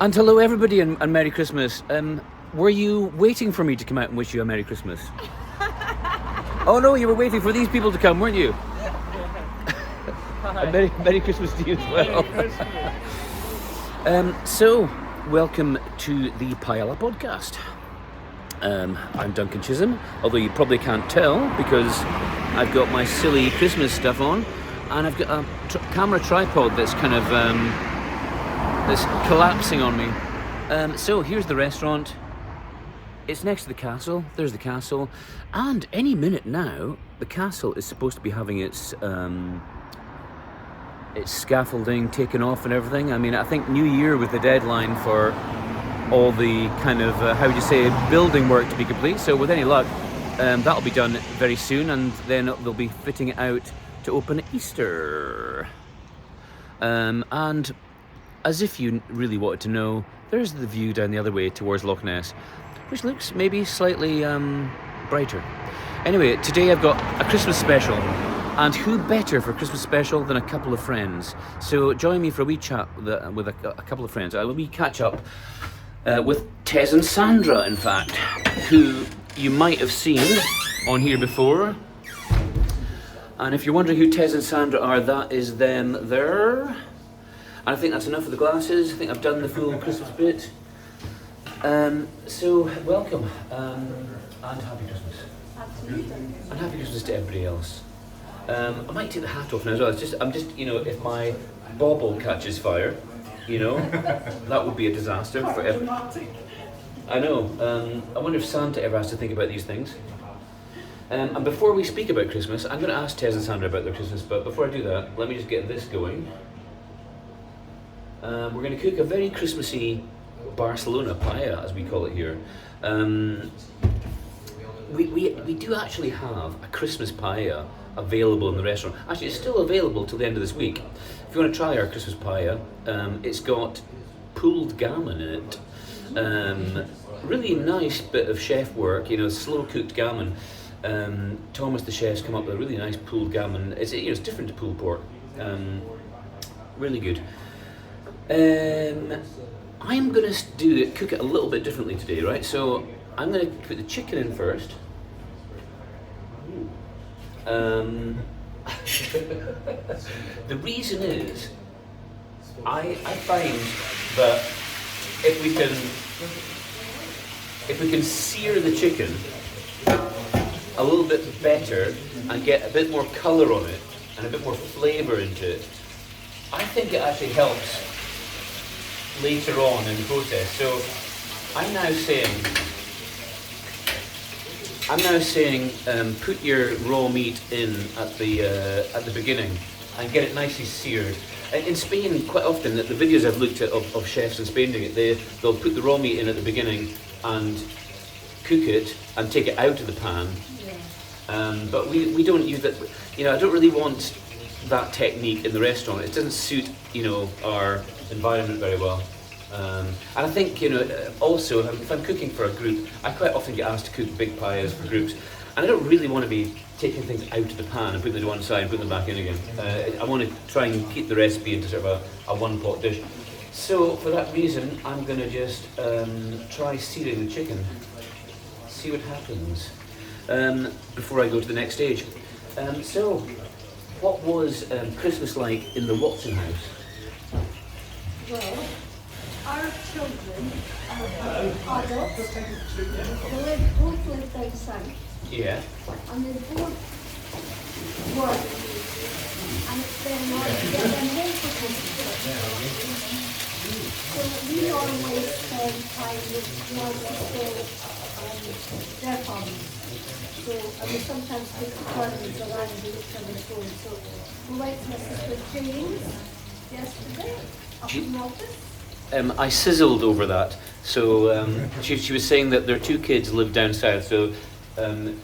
And hello everybody and Merry Christmas. Were you waiting for me to come out and wish you a Merry Christmas? Oh no, you were waiting for these people to come, weren't you? A Merry Christmas to you as well. So, welcome to the Paella Podcast. I'm Duncan Chisholm, although you probably can't tell because I've got my silly Christmas stuff on and I've got a camera tripod that's kind of that's collapsing on me. So here's the restaurant. It's next to the castle. There's the castle, and any minute now, the castle is supposed to be having its scaffolding taken off and everything. I mean, I think New Year was the deadline for all the kind of building work to be complete. So with any luck, that'll be done very soon, and then they'll be fitting it out to open at Easter. And as if you really wanted to know, there's the view down the other way towards Loch Ness, which looks maybe slightly brighter. Anyway, today I've got a Christmas special, and who better for a Christmas special than a couple of friends? So join me for a wee chat with a couple of friends. A wee catch up with Tez and Sandra, in fact, who you might have seen on here before. And if you're wondering who Tez and Sandra are, that is them there. And I think that's enough of the glasses. I think I've done the full Christmas bit. So welcome and happy Christmas. Absolutely. And happy Christmas to everybody else. I might take the hat off now as well. I'm just if my bauble catches fire, that would be a disaster for everyone. I know. I wonder if Santa ever has to think about these things. And before we speak about Christmas, I'm going to ask Tez and Sandra about their Christmas. But before I do that, let me just get this going. We're going to cook a very Christmassy Barcelona paella, as we call it here. We do actually have a Christmas paella available in the restaurant. Actually, it's still available till the end of this week. If you want to try our Christmas paella, it's got pulled gammon in it. Really nice bit of chef work, slow cooked gammon. Thomas the chef's come up with a really nice pulled gammon. It's different to pulled pork. Really good. I'm going to cook it a little bit differently today, right? So I'm going to put the chicken in first. The reason is, I find that if we can sear the chicken a little bit better and get a bit more colour on it and a bit more flavour into it, I think it actually helps later on in the process. So I'm now saying put your raw meat in at the beginning and get it nicely seared. In Spain, quite often, the videos I've looked at of chefs in Spain doing it, they'll put the raw meat in at the beginning and cook it and take it out of the pan. Yeah. But we don't use that. I don't really want that technique in the restaurant. It doesn't suit our environment very well. And I think also if I'm cooking for a group, I quite often get asked to cook big paellas for groups, and I don't really want to be taking things out of the pan and putting them to one side and putting them back in again. I want to try and keep the recipe into sort of a one pot dish. So for that reason, I'm going to just try searing the chicken, see what happens before I go to the next stage. So what was Christmas like in the Watson house? Well, our children are adults. They both live down south. Yeah. And they both work. And it's very hard to get them home for Christmas. So we always spend time with my sister and their families. So, and we sometimes take the tournaments around and look on the phone. So we went to my sister Jane's yesterday up in the office. I sizzled over that. So she was saying that their two kids live down south. So, did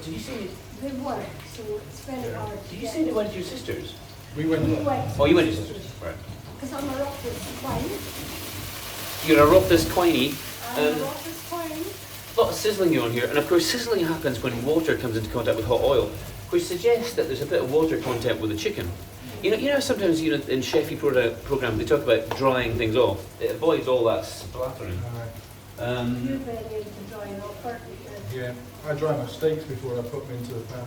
you say? They work, so it's very hard. Did you say they went to your sisters? We went. Oh, you went to your sisters, right? Because I'm a Rockford Quine. You're a Rothus Quiney. I'm a Rockford Quine. A lot of sizzling on here, and of course sizzling happens when water comes into contact with hot oil, which suggests that there's a bit of water content with the chicken. You know, sometimes in chefy programs they talk about drying things off. It avoids all that splattering. You're very into drying off, aren't you? Yeah, I dry my steaks before I put them into the pan.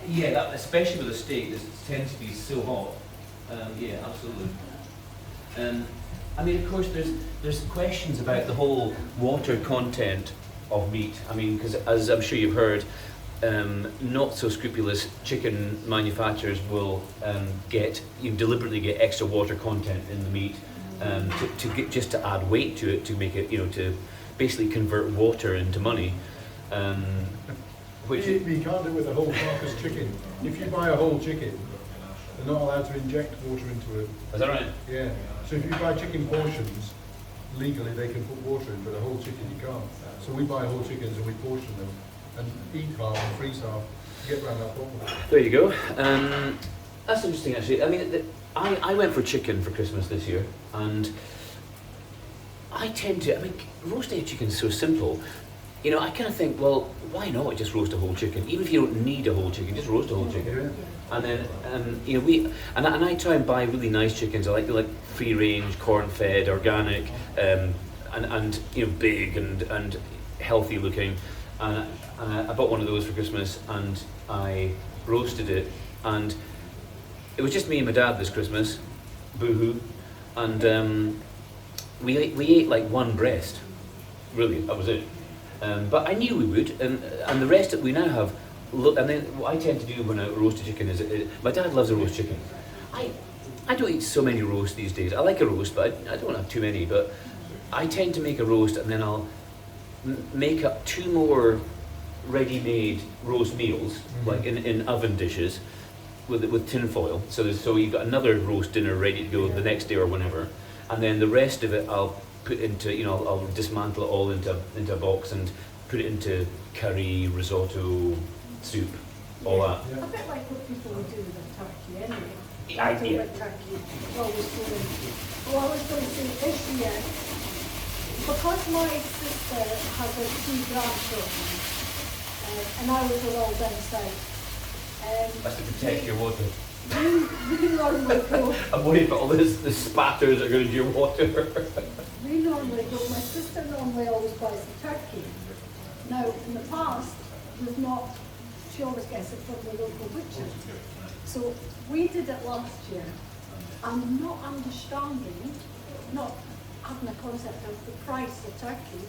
Yeah, that, especially with a steak, it tends to be so hot. Yeah, absolutely. I mean, of course, there's questions about the whole water content of meat. I mean, because as I'm sure you've heard, not so scrupulous chicken manufacturers will deliberately get extra water content in the meat just to add weight to it, to make it, to basically convert water into money. Which you can't do with a whole carcass chicken. If you buy a whole chicken, they're not allowed to inject water into it. Is that right? Yeah. So if you buy chicken portions, legally they can put water in, but a whole chicken you can't. So we buy whole chickens and we portion them and eat half and freeze half to get around that problem. There you go. That's interesting, actually. I mean, I went for chicken for Christmas this year, and roasting a chicken is so simple. I kind of think, well, why not just roast a whole chicken? Even if you don't need a whole chicken, just roast a whole chicken. Yeah. And then, I try and buy really nice chickens. I like free range, corn fed, organic, and big and healthy looking. And I bought one of those for Christmas, and I roasted it. And it was just me and my dad this Christmas, boo-hoo. And we ate like one breast. Really, that was it. But I knew we would, and the rest that we now have. And then what I tend to do when I roast a chicken is, my dad loves a roast chicken. I don't eat so many roasts these days. I like a roast, but I don't have too many. But I tend to make a roast, and then I'll make up 2 more ready-made roast meals, like in oven dishes, with tin foil. So you've got another roast dinner ready to go the next day or whenever, and then the rest of it I'll put into, I'll dismantle it all into a box and put it into curry, risotto, soup, all that. A bit like what people would do with a turkey anyway. Yeah. Turkey, always going. Well, I was going to say this year, because my sister has a 2 grandchildren, and I was all down south. That's to protect your water. We normally go. I'm worried about all the spatters that are going into your water. We normally go. My sister normally always buys the turkey. Now, in the past, she always gets it from the local butcher. So we did it last year. I'm not understanding, not having a concept of the price of turkey.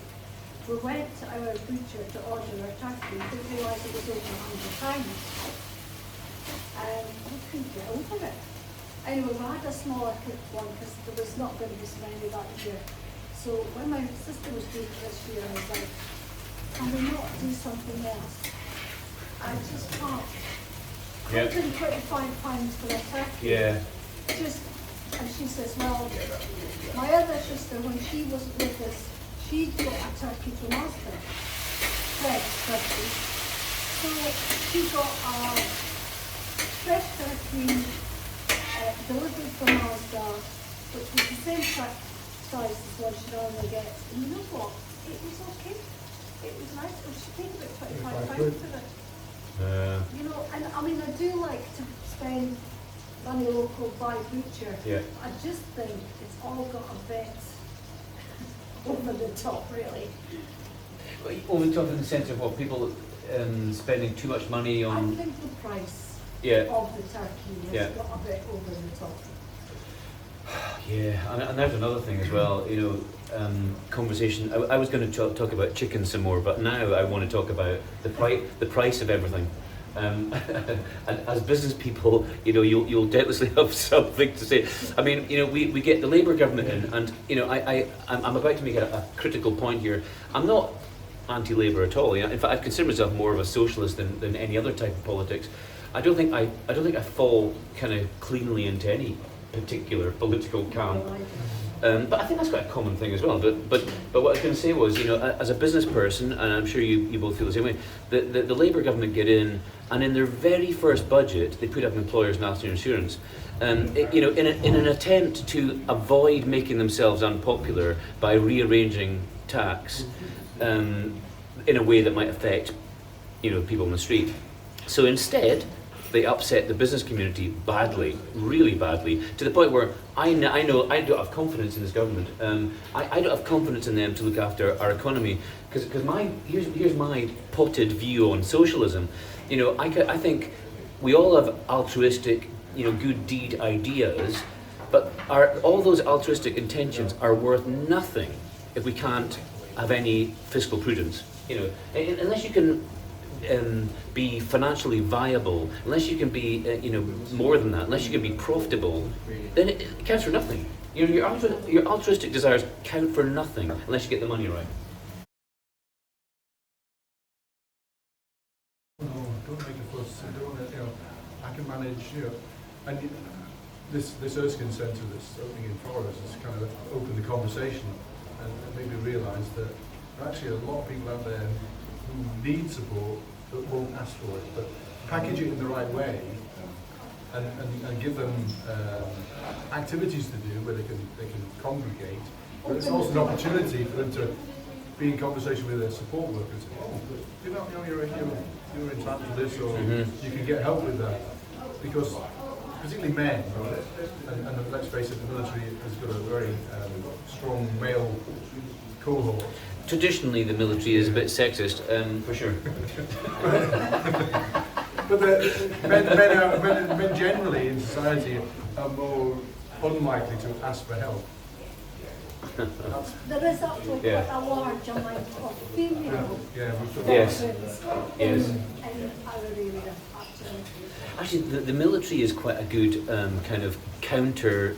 We went to our butcher to order our turkey, didn't realise it was over £100. We couldn't get over it. Anyway, we had a smaller cooked one because there was not going to be so many that year. So when my sister was doing it this year, I was like, can we not do something else? I just can't. Yeah. £125 for a turkey. Yeah. And she says, well, my other sister, when she was with us, she got a turkey from Asda, fresh turkey. So she got a fresh turkey delivered from Asda, which was the same size as what she normally gets. And you know what? It was okay. It was nice. She paid about £25 for it. And I mean, I do like to spend money local, buy butcher. Yeah. I just think it's all got a bit over the top, really. Over the top in the sense of what people spending too much money on. I think the price Yeah. of the turkey has got a bit over the top. Yeah, and there's another thing as well, conversation. I was going to talk about chicken some more, but now I want to talk about the price of everything. And as business people, you'll doubtlessly have something to say. I mean, we get the Labour government in, and I'm about to make a critical point here. I'm not anti-Labour at all. In fact, I consider myself more of a socialist than any other type of politics. I don't think I fall kind of cleanly into any particular political camp. But I think that's quite a common thing as well. But what I was going to say was, as a business person, and I'm sure you both feel the same way, the Labour government get in, and in their very first budget, they put up employers' national insurance. In an attempt to avoid making themselves unpopular by rearranging tax in a way that might affect, people on the street. So instead, they upset the business community badly, really badly, to the point where I know I don't have confidence in this government. I don't have confidence in them to look after our economy, because here's my potted view on socialism. You know, I think we all have altruistic, you know, good deed ideas, but all those altruistic intentions are worth nothing if we can't have any fiscal prudence. You know, unless you can be financially viable, unless you can be, you know, more than that, unless you can be profitable, then it counts for nothing. You know, your altruistic desires count for nothing unless you get the money right. No, don't make a fuss. Don't, you know, I can manage. You know, and this Erskine Centre that's opening in Florida has kind of opened the conversation and made me realise that there are actually a lot of people out there who need support but won't ask for it. But package it in the right way and give them activities to do where they can congregate. But it's also an opportunity for them to be in conversation with their support workers. Oh, you know, you're entitled to this, or you can get help with that. Because particularly men, and let's face it, the military has got a very strong male cohort. Traditionally, the military is a bit sexist, for sure. But men generally in society are more unlikely to ask for help. There is actually quite a large amount of female Yes. veterans Yes. in our area, actually. Actually, the military is quite a good kind of counter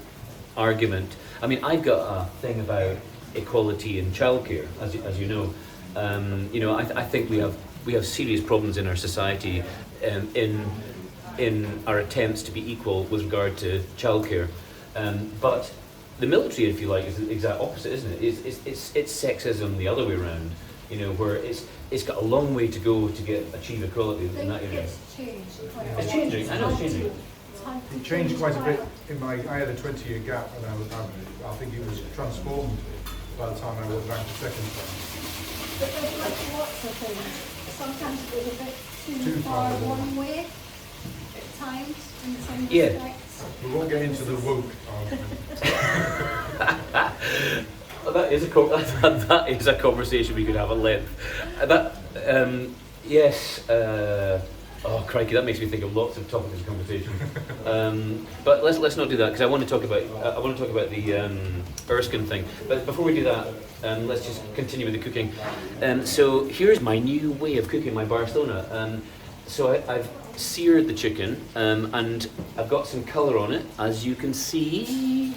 argument. I mean, I've got a thing about equality in childcare, as you know. You know, I think we have serious problems in our society in our attempts to be equal with regard to childcare. But the military, if you like, is the exact opposite, isn't it? It's sexism the other way around. You know, where it's got a long way to go to achieve equality in that area. It's changed quite a lot. It's changing. I know it's changing. It changed quite a bit. I had a 20-year gap, and I think it was transformed by the time I went back the second time. But there's like lots of things. Sometimes it goes a bit too Too far far. one way at times in some Yeah. respects. We won't get into the woke argument. Well, that is a conversation we could have at length. Yes. Oh crikey, that makes me think of lots of topics of conversation. But let's not do that, because I want to talk about the Erskine thing. But before we do that, let's just continue with the cooking. So here's my new way of cooking my Barcelona. So I've seared the chicken, and I've got some colour on it, as you can see.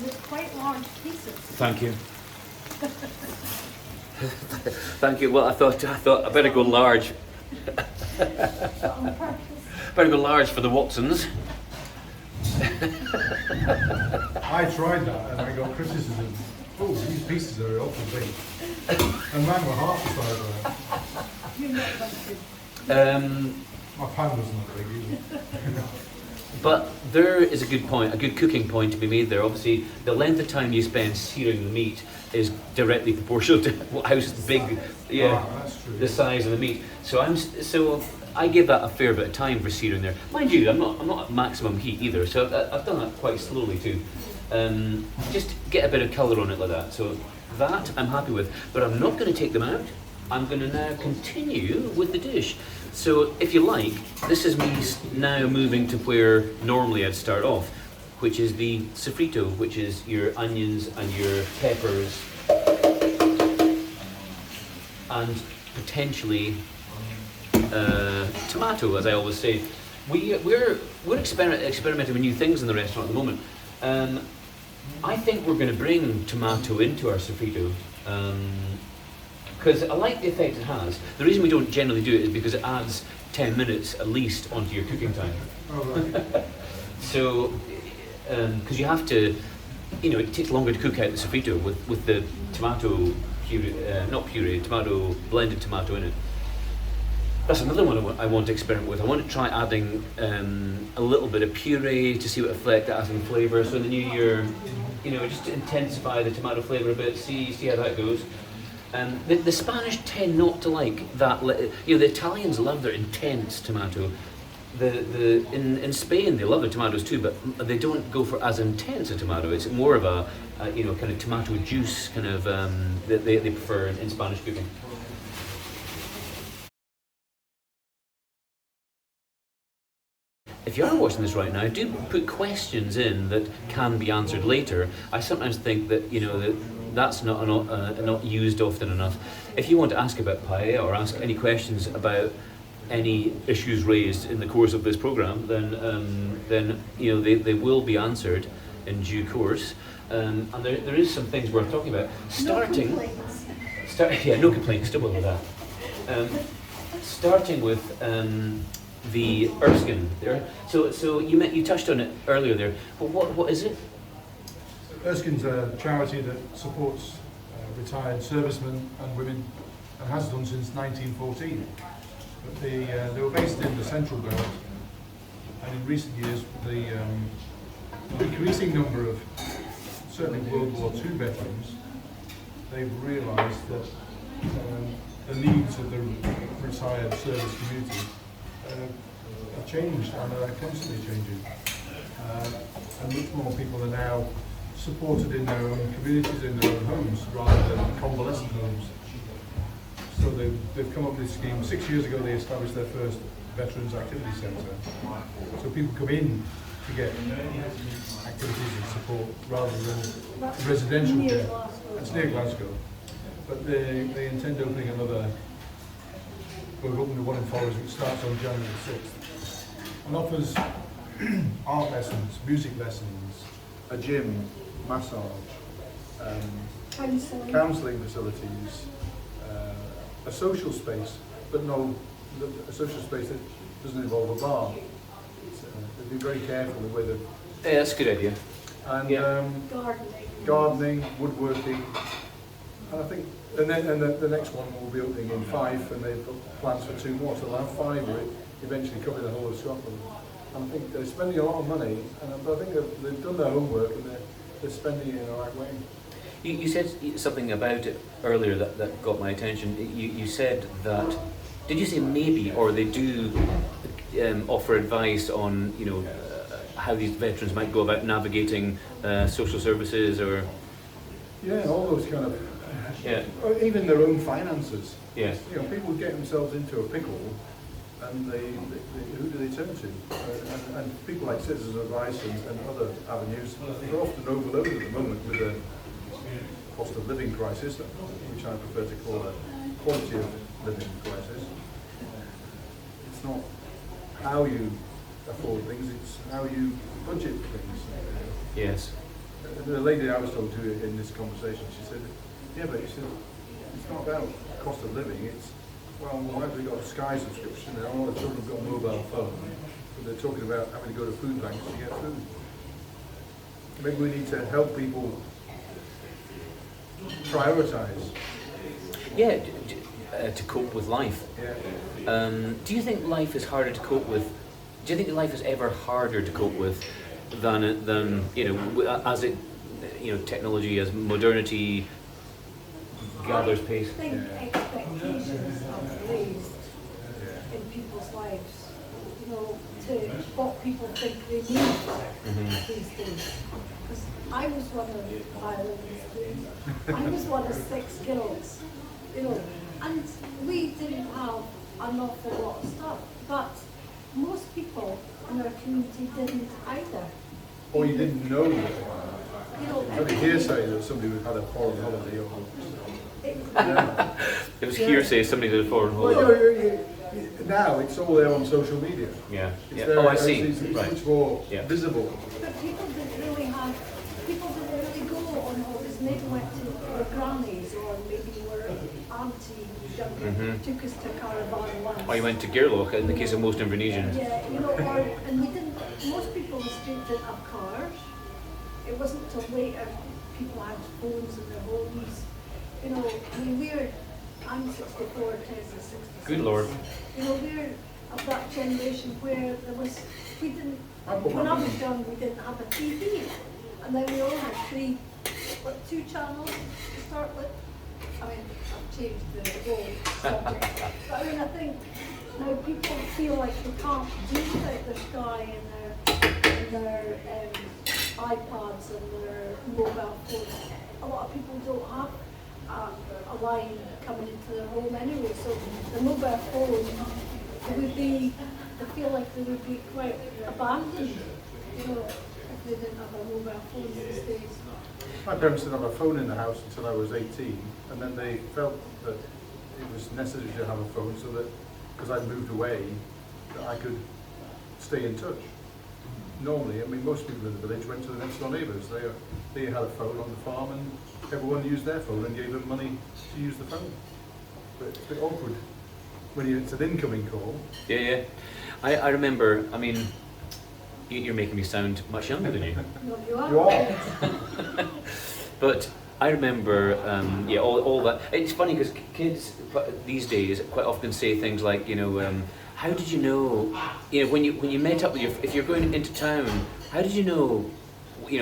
It's quite large pieces. Thank you. Thank you. Well, I thought I better go large. On purpose. Better go large for the Watsons. I tried that, and I got criticism. Oh, these pieces are awful big. And mine were half the size of that. You're not going to. My pan was not big either. But there is a good cooking point to be made there. Obviously, the length of time you spend searing the meat is directly proportional to how big, That's true. the size of the meat. So I give that a fair bit of time for searing there. Mind you, I'm not at maximum heat either, so I've done that quite slowly too. Just get a bit of colour on it like that. So that I'm happy with, but I'm not going to take them out. I'm going to now continue with the dish. So if you like, this is me now moving to where normally I'd start off, which is the sofrito, which is your onions and your peppers and potentially tomato, as I always say. We're experimenting with new things in the restaurant at the moment. I think we're going to bring tomato into our sofrito. Because I like the effect it has. The reason we don't generally do it is because it adds 10 minutes at least onto your cooking time. Oh, right. So, because you have to, you know, it takes longer to cook out the sofrito with the tomato puree, blended tomato in it. That's another one I want to experiment with. I want to try adding a little bit of puree to see what effect that has on flavour. So in the new year, you know, just to intensify the tomato flavour a bit, see how that goes. The Spanish tend not to like that. You know, the Italians love their intense tomato. in Spain they love their tomatoes too, but they don't go for as intense a tomato. It's more of a kind of tomato juice kind of that they prefer in Spanish cooking. If you are watching this right now, do put questions in that can be answered later. I sometimes think that that's not used often enough. If you want to ask about paella or ask any questions about any issues raised in the course of this program, then they will be answered in due course. And there is some things worth talking about. No complaints. No complaints. Still with that. Starting with the Erskine there. So you touched on it earlier there. But what is it? Erskine's a charity that supports retired servicemen and women, and has done since 1914. But they were based in the Central Belt, and in recent years, the increasing number of certainly World War II veterans, they've realised that the needs of the retired service community have changed and are constantly changing. And much more people are now supported in their own communities, in their own homes, rather than convalescent homes. So they've come up with this scheme. 6 years ago they established their first Veterans Activity Centre. So people come in to get activities and support rather than residential care. It's near Glasgow. But they intend opening another. We've opened one in Forest which starts on January 6th and offers art lessons, music lessons, a gym, massage, counselling facilities, a social space, but a social space that doesn't involve a bar. They'd be very careful with it. Yeah, that's a good idea. And gardening, woodworking, and I think, and then the next one will be opening in Fife, and they've got plans for 2 more, so they'll have 5 eventually covering the whole of Scotland. And I think they're spending a lot of money, but I think they've done their homework and they're spending it in the right way. You said something about it earlier that got my attention. You said that, did you say maybe, or they do offer advice on how these veterans might go about navigating social services or? Yeah, all those kind of. Yeah. Or even their own finances. Yeah. People get themselves into a pickle, and they who do they turn to? And people like Citizens Advice and other avenues are often overloaded at the moment with the cost of living crisis, which I prefer to call a quality of living crisis. It's not how you afford things, it's how you budget things. Yes. The lady I was talking to in this conversation, she said, yeah, but it's not about cost of living, it's, well, why have we got a Sky subscription and all the children have got a mobile phone, but they're talking about having to go to food banks to get food. Maybe we need to help people prioritise. Yeah, to cope with life. Yeah. Do you think life is harder to cope with? Do you think life is ever harder to cope with than as it technology, as modernity gathers pace? I think expectations are raised in people's lives, to what people think they need these days. Because I was one of I was one of 6 girls, and we didn't have an awful lot of stuff, but most people in our community didn't either. Or you didn't know that. You had a hearsay that somebody had a foreign holiday or It was hearsay somebody did a foreign holiday. Well, now it's all there on social media. Yeah. It's Yeah. there, Oh, I see. It's Right. much more Yeah. visible. But people didn't really go on holidays. Maybe went to their grannies, or maybe were auntie who's younger, took us to caravan once. Or you went to Gairloch in the case of most Invernessians. Yeah, and we didn't. Most people in the street didn't have cars. It wasn't till later people had phones in their homes. I'm 64, Tez is 66. Good Lord. We're of that generation where when I was young, we didn't have a TV, and then we all had 2 channels to start with. I've changed the whole subject, but I think now people feel like they can't do things. their Sky and their iPads and their mobile phones. A lot of people don't have a line coming into their home anyway, so the mobile phone would be, I feel like they would be quite abandoned, you know, if they didn't have a mobile phone these days. My parents didn't have a phone in the house until I was 18, and then they felt that it was necessary to have a phone so that, because I'd moved away, that I could stay in touch. Normally, I mean, most people in the village went to the next door neighbours. They had a phone on the farm, and everyone used their phone and gave them money to use the phone. But it's a bit awkward when it's an incoming call. Yeah. I remember, I mean, you're making me sound much younger than you. No, you are. You are. But I remember, all that. It's funny because kids these days quite often say things like, how did you know, when you met up with if you're going into town, how did you know,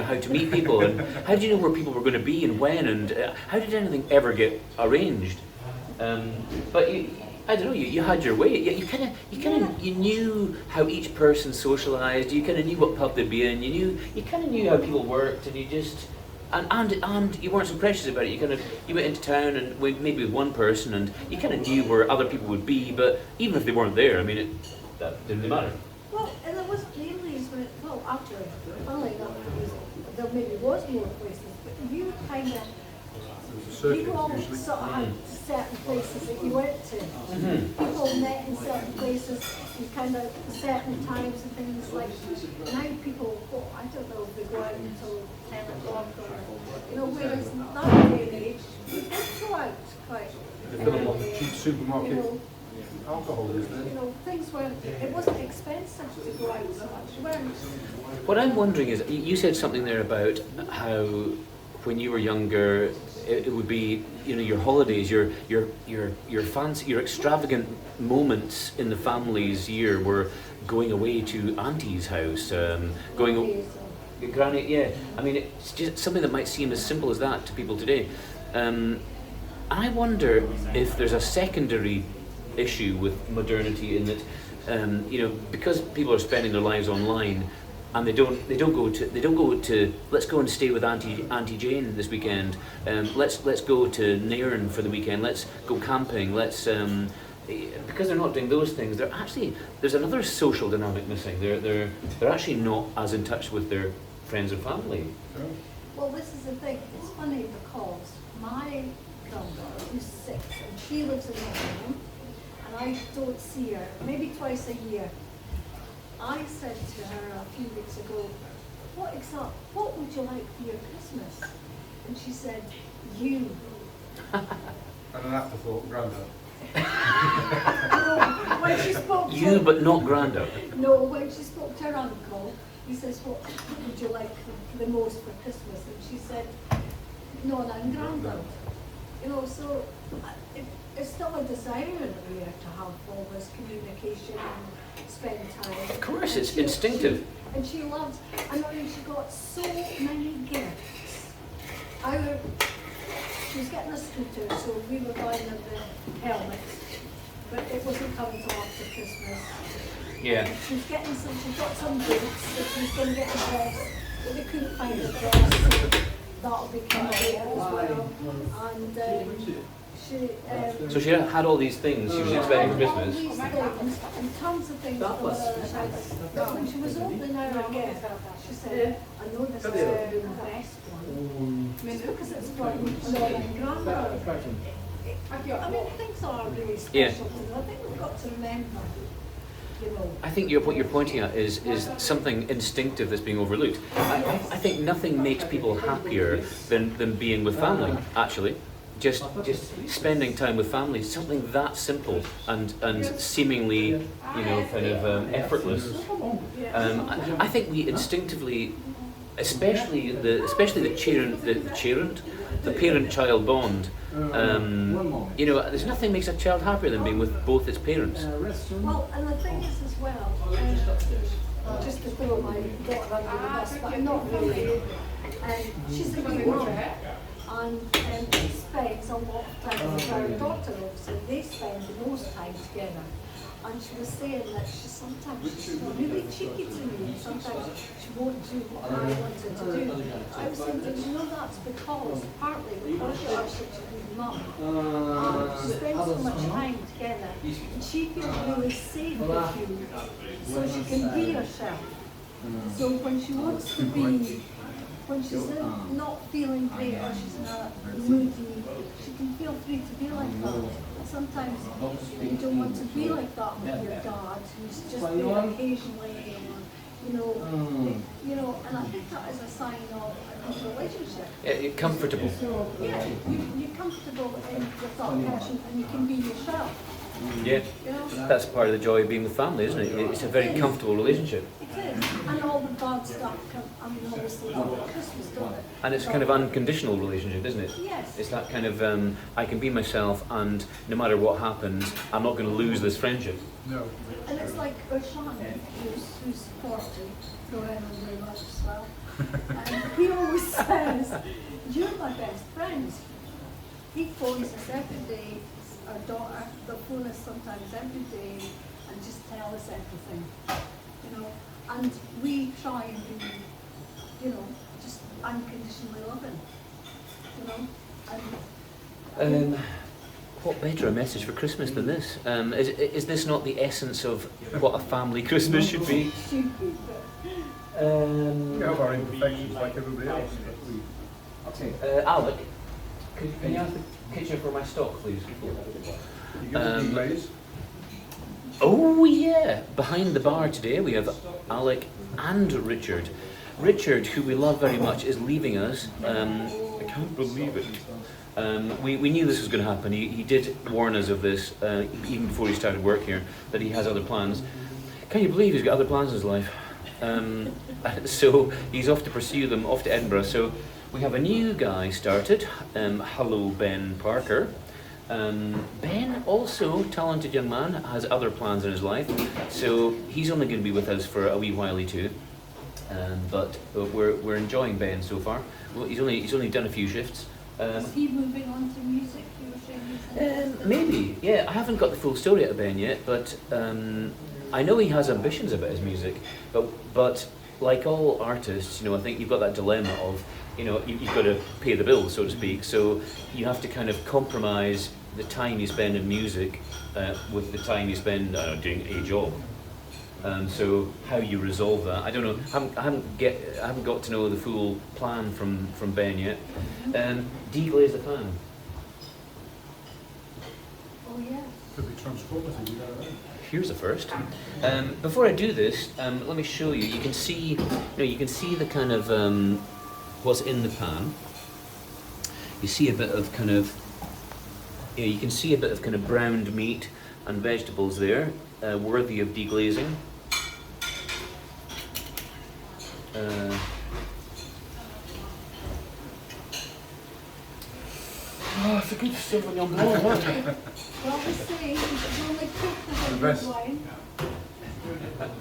how to meet people, and how did you know where people were going to be and when, and how did anything ever get arranged? But I don't know. You had your way. You knew how each person socialised. You kind of knew what pub they'd be in. You kind of knew how people worked, and you just and you weren't so precious about it. You went into town and maybe with one person, and you kind of knew where other people would be. But even if they weren't there, I mean, that didn't matter. Well, and there wasn't really after finally there maybe was more places, but you kind of. You all sort of had certain places that you went to. Mm-hmm. People met in certain places, in kind of certain times and things like. Now people, I don't know if they go out until 10 o'clock or, whereas in that day and age, you did go out quite. The film on the cheap supermarket. Alcohol is there. Things weren't. It wasn't expensive to go out so much. What I'm wondering is, you said something there about how when you were younger, it would be, your holidays, your fancy, your extravagant moments in the family's year were going away to auntie's house, granny. Yeah, I mean, it's just something that might seem as simple as that to people today. I wonder if there's a secondary issue with modernity in that, because people are spending their lives online. And they don't go to let's go and stay with Auntie Jane this weekend. Let's go to Nairn for the weekend. Let's go camping. Because they're not doing those things. There's another social dynamic missing. They're actually not as in touch with their friends and family. Well, this is the thing. It's funny because my granddaughter, who's 6, and she lives in London, and I don't see her maybe twice a year. I said to her a few weeks ago, what would you like for your Christmas? And she said, you. And an afterthought, Grandad. No, when she spoke to You, but not Grandad. No, when she spoke to her uncle, he says, what would you like the most for Christmas? And she said, Nonna and Grandad. So it's still a desire in there to have all this communication and spend time. Of course, it's instinctive. And she loves, she got so many gifts. She was getting a scooter, so we were buying her the helmets, but it wasn't coming till after Christmas. Yeah. She got some boots that she was going to get a dress, but they couldn't find a dress, so that'll be coming later as well. And So she had all these things she was expecting for all Christmas. these things, and tons of things from her side. But when she was opening her again, she said, I know this is the best one. Because it's from Nonna and Grandma. Things are really special. I think we've got to remember. I think what you're pointing at is something instinctive that's being overlooked. I think nothing makes people happier than being with family, actually. Just spending time with family, something that simple and seemingly, kind of effortless. I think we instinctively, especially the parent-child bond. There's nothing makes a child happier than being with both its parents. Well, and the thing is as well, just to throw my daughter under the bus, but not really. She's a good mum, and spends a lot of time with her daughter. Obviously, they spend the most time together. And she was saying that sometimes she's really cheeky to me, and sometimes she won't do what I want her to do. I was thinking, that's partly because you are such a good mum, and you spend so much time together, and she feels really safe with you, so she can be herself. So when she wants to be, when she's not feeling great or she's not moody, she can feel free to be like that. Sometimes you don't want to be like that with your dad, who's just there occasionally, and I think that is a sign of a good relationship. Yeah, you're comfortable. So, yeah, you're comfortable with that person and you can be yourself. Yeah, that's part of the joy of being with family, isn't it? It's a very comfortable relationship. It is, and all the bad stuff obviously at Christmas, don't it? And it's a kind of unconditional relationship, isn't it? Yes. It's that kind of, I can be myself, and no matter what happens, I'm not going to lose this friendship. No. And it's like Shannon, who's 40, who I know very much as well, and he always says, "You're my best friends." He phones us every day. Our daughter, they'll phone us sometimes every day and just tell us everything, and we try and be, just unconditionally loving, and what better a message for Christmas than this? Is this not the essence of what a family Christmas should be? should be, We have our imperfections like everybody else. Alec, can you ask the kitchen for my stock, please? You get the glaze. Oh yeah! Behind the bar today we have Alec and Richard. Richard, who we love very much, is leaving us. I can't believe it. We knew this was going to happen. He did warn us of this even before he started work here, that he has other plans. Can you believe he's got other plans in his life? So he's off to pursue them, off to Edinburgh. So we have a new guy started. Hello, Ben Parker. Ben, also talented young man, has other plans in his life. So he's only going to be with us for a wee while too. But we're enjoying Ben so far. Well, he's only done a few shifts. is he moving on to music? You were saying Maybe, yeah. I haven't got the full story out of Ben yet, but I know he has ambitions about his music. But like all artists, I think you've got that dilemma of, you've got to pay the bills, so to speak. So you have to kind of compromise the time you spend in music with the time you spend doing a job. So how you resolve that, I don't know. I haven't got to know the full plan from Ben yet. Deglaze the pan. Oh yeah. Could be transformative, you don't know. Here's the first. Before I do this, let me show you. You can see the kind of what's in the pan. You see a bit of kind of, you can see a bit of kind of browned meat and vegetables there, worthy of deglazing. It's a good Sauvignon Blanc, isn't it? Well, we say you should only cook the red wine.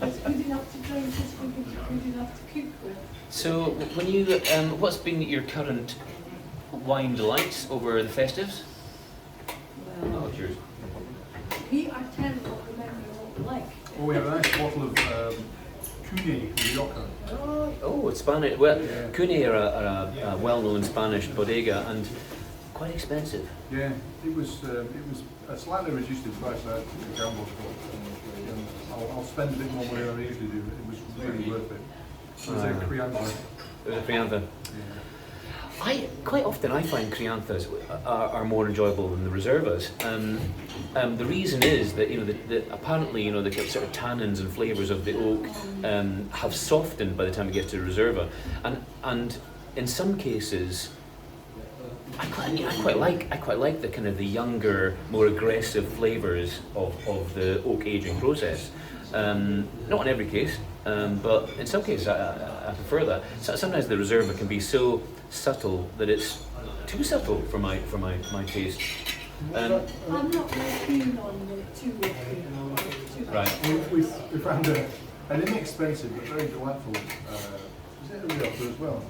It's good enough to drink, it's good enough to cook with. So, when you, what's been your current wine delights over the festives? Well, Oh, cheers. I tend to remember what we like. Oh, we have a nice bottle of Cune Rioja. Oh, it's Spanish. Well, Yeah. Cune are a well-known Spanish bodega and quite expensive. Yeah, it was a slightly reduced in price at the gamble spot. I'll spend a bit more money than I usually do, but it was really worth it. So it's a Crianza. It was a Criantha. Yeah. Quite often I find Crianthas are more enjoyable than the Reservas. The reason is that apparently the sort of tannins and flavours of the oak have softened by the time it gets to the Reserva, and in some cases. I quite like the kind of the younger, more aggressive flavours of the oak aging process. Not in every case, but in some cases I prefer that. Sometimes the Reserva can be so subtle that it's too subtle for my taste. I'm not very keen on the too oaky. Right. We found an inexpensive but very delightful. Is it a Rioja as well?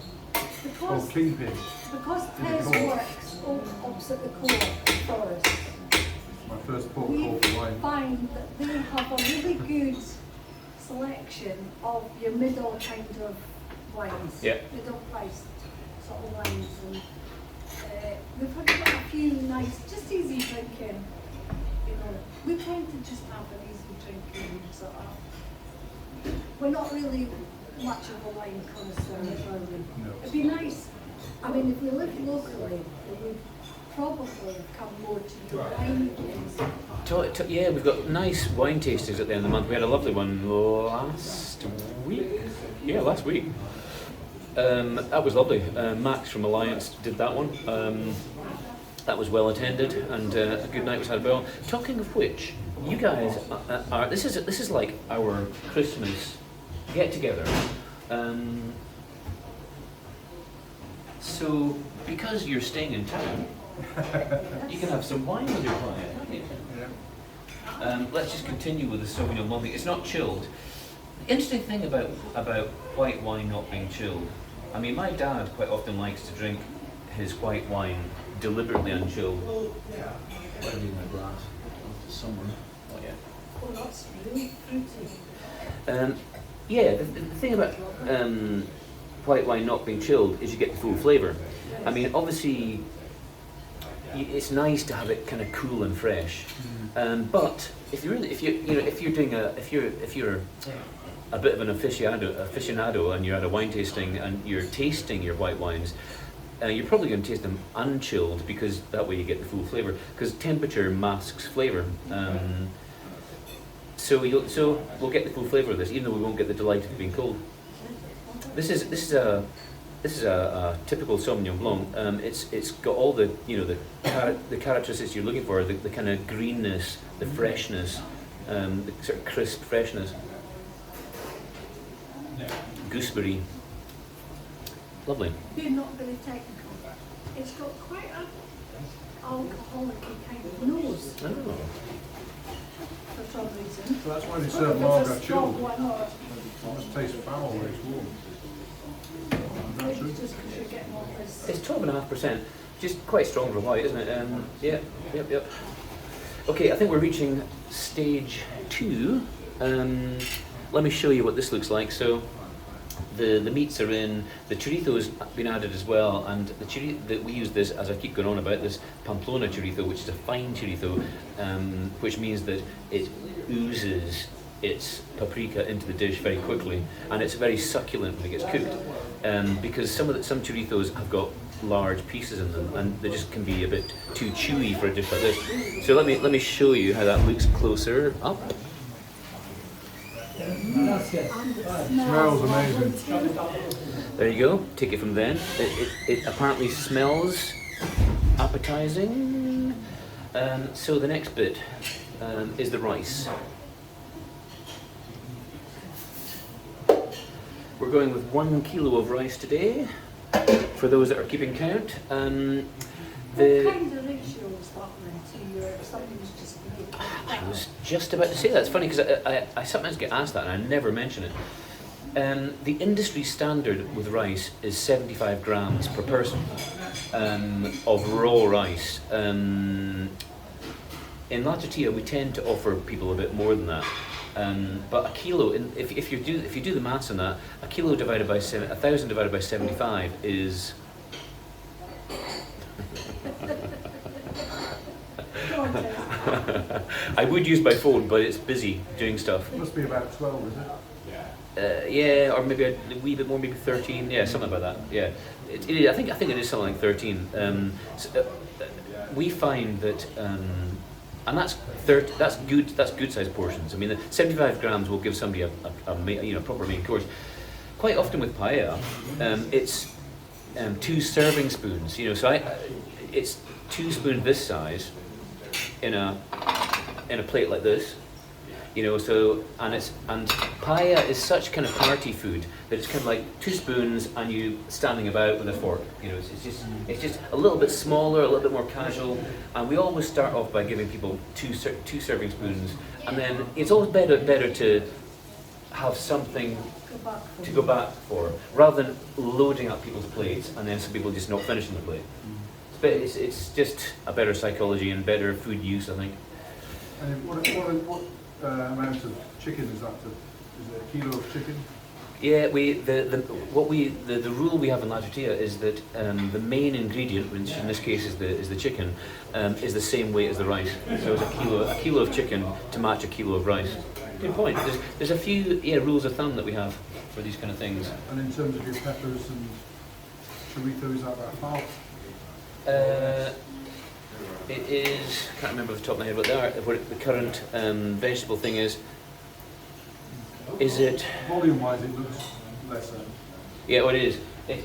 Because Kingpin. Tez works opposite the co-op forest, My first port we call for wine. find that they have a really good selection of your middle kind of wines, Yeah. middle priced sort of wines, and we've had quite a few nice, just easy drinking. You know, we tend to just have an easy drinking sort of. We're not really much of a wine connoisseur, are we? No. It'd be nice. I mean, if we lived locally, we would probably come more to your wine things. Yeah, we've got nice wine tastings at the end of the month. We had a lovely one last week. Yeah, last week. That was lovely. Max from Alliance did that one. That was well attended, and a good night was had as well. Talking of which, you guys are. This is like our Christmas get together. So because you're staying in town, you can have some wine with your client, can't you? Yeah. Let's just continue with the Sauvignon Blanc thing. It's not chilled. The interesting thing about white wine not being chilled, I mean, my dad quite often likes to drink his white wine deliberately unchilled. What have you in my glass? Somewhere. Oh yeah. Oh, that's really fruity. Yeah, the thing about white wine not being chilled is you get the full flavour. I mean, obviously, it's nice to have it kind of cool and fresh. But if you're a bit of an aficionado and you're at a wine tasting and you're tasting your white wines, you're probably going to taste them unchilled, because that way you get the full flavour. Because temperature masks flavour. So we'll get the full flavour of this, even though we won't get the delight of being cold. This is a typical Sauvignon Blanc. It's got all the the characteristics you're looking for, the kind of greenness, the freshness, the sort of crisp freshness, gooseberry. Lovely. They're not very technical. It's got quite an alcoholic kind of nose Oh. for some reason. So that's why they Look, serve if lager it's a strong chilled. one, or It must taste foul when it's warm. maybe it's just because you're getting all this. It's 12.5%. Just quite strong for white, isn't it? Yep. Okay, I think we're reaching stage 2. Let me show you what this looks like. So the meats are in, the chorizo's been added as well, and the chorizo that we use this, as I keep going on about this, Pamplona chorizo, which is a fine chorizo, which means that it oozes its paprika into the dish very quickly, and it's very succulent when it gets cooked, because some chorizos have got large pieces in them, and they just can be a bit too chewy for a dish like this. So let me show you how that looks closer up. Smells amazing. There you go. Take it from then. It apparently smells appetizing. So the next bit is the rice. We're going with 1 kilo of rice today, for those that are keeping count. What kind of ratio is that then to your, something's just making I was just about to say that. It's funny because I sometimes get asked that and I never mention it. The industry standard with rice is 75 grams per person of raw rice. In La Tortilla, we tend to offer people a bit more than that. But a kilo, if you do the maths on that, a kilo divided by 1,000 divided by 75 is. I would use my phone, but it's busy doing stuff. It must be about 12, is it? Yeah, or maybe a wee bit more, maybe 13. Yeah, something about that. Yeah, I think it is something like 13. We find that, and that's good. That's good sized portions. I mean, 75 grams will give somebody a proper main course. Quite often with paella, it's 2 serving spoons. So it's 2 spoons this size in a plate like this. So and paella is such kind of party food that it's kind of like 2 spoons and you standing about with a fork. It's just a little bit smaller, a little bit more casual, and we always start off by giving people 2 serving spoons, and then it's always better to have something to go back for, rather than loading up people's plates and then some people just not finishing the plate. But it's just a better psychology and better food use, I think. And what amount of chicken is that? Is it a kilo of chicken? Yeah, the rule we have in La Tortilla is that the main ingredient, which in this case is the chicken, is the same weight as the rice. So it's a kilo of chicken to match a kilo of rice. Good point. There's a few rules of thumb that we have for these kind of things. And in terms of your peppers and chorizo, is that about half? It is, I can't remember off the top of my head what the current vegetable thing is. Is it? Volume-wise, it looks lesser. Yeah, well, it is.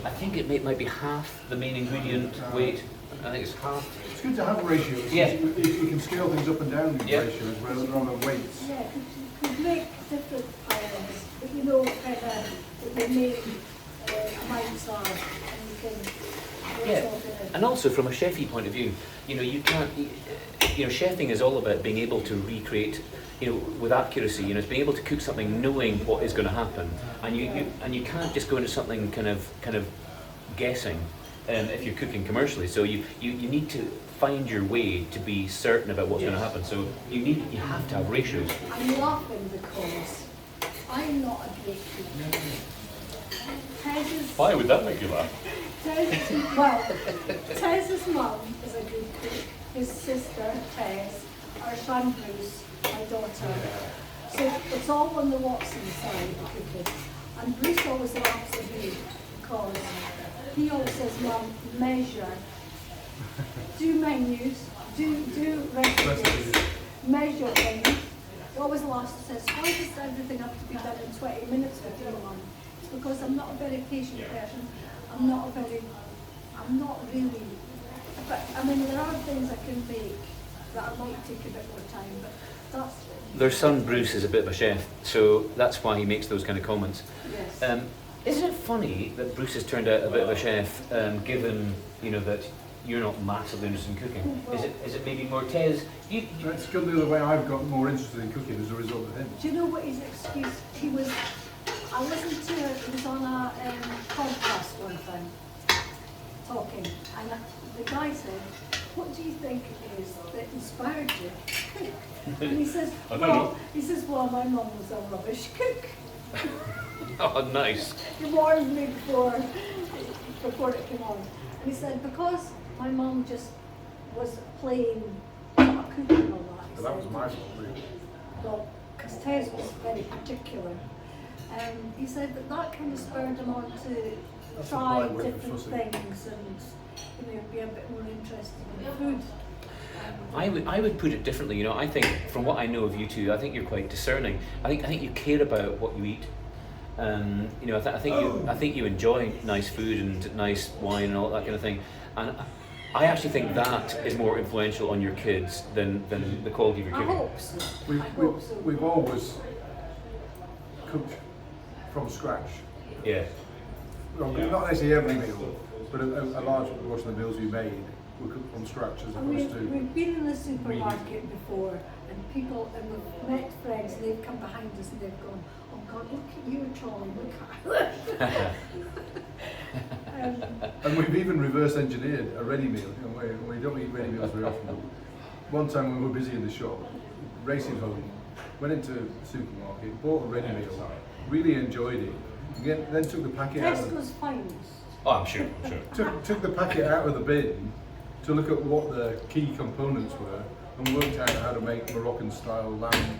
I think it might be half the main ingredient weight. I think it's half. It's good to have ratios. Yeah. You can scale things up and down in Yeah. ratios rather than weights. Yeah, could make different paellas, but you know kind of what the main amounts are, and you can Yeah, and also from a chefy point of view, you can't. Chefing is all about being able to recreate, with accuracy. It's being able to cook something knowing what is going to happen, and you can't just go into something kind of guessing if you're cooking commercially. So you need to find your way to be certain about what's going to happen. So you have to have ratios. I'm laughing because I'm not a great cook. Why would that make you laugh? Tez's mum is a good cook. His sister, Tez, our son Bruce, my daughter. So it's all on the Watson side of cooking. And Bruce always laughs at me because he always says, Mum, measure. Do menus, do recipes, measure things. He always laughs and says, why does everything have to be done in 20 minutes with you, Mum? It's because I'm not a very patient person. I'm not really, but I mean there are things I can make that might take a bit more time, but that's... Their son Bruce is a bit of a chef, so that's why he makes those kind of comments. Yes. Isn't it funny that Bruce has turned out a bit of a chef, given that you're not massively interested in cooking? Is it maybe more Tez? It's gone the other way. I've got more interested in cooking as a result of him. Do you know what his excuse? I listened to it, he was on a podcast one time, talking, and the guy said, what do you think it is that inspired you to cook? And he says, well, my mum was a rubbish cook. Oh, nice. He warned me before it came on. And he said, because my mum just was plain not cooking and all that. But that was my fault, really. Well, because Tez was very particular. He said that kind of spurred him on to try different things and be a bit more interested in food. I would put it differently. I think from what I know of you two, I think you're quite discerning. I think you care about what you eat. I think you enjoy nice food and nice wine and all that kind of thing. And I actually think that is more influential on your kids than the quality of your cooking. I hope so. We've always cooked from scratch. Yeah. Well, not necessarily every meal, but a large proportion of the meals we made were cooked from scratch as opposed to... We've been in the supermarket before, and we've met friends, and they've come behind us and they've gone, oh God, look at your trolley, look at And we've even reverse engineered a ready meal. We don't eat ready meals very often. But one time when we were busy in the shop, racing home, went into the supermarket, bought a ready meal, really enjoyed it, then took the packet out. Tesco's finest. Oh, I'm sure. Took the packet out of the bin to look at what the key components were and worked out how to make Moroccan style lamb.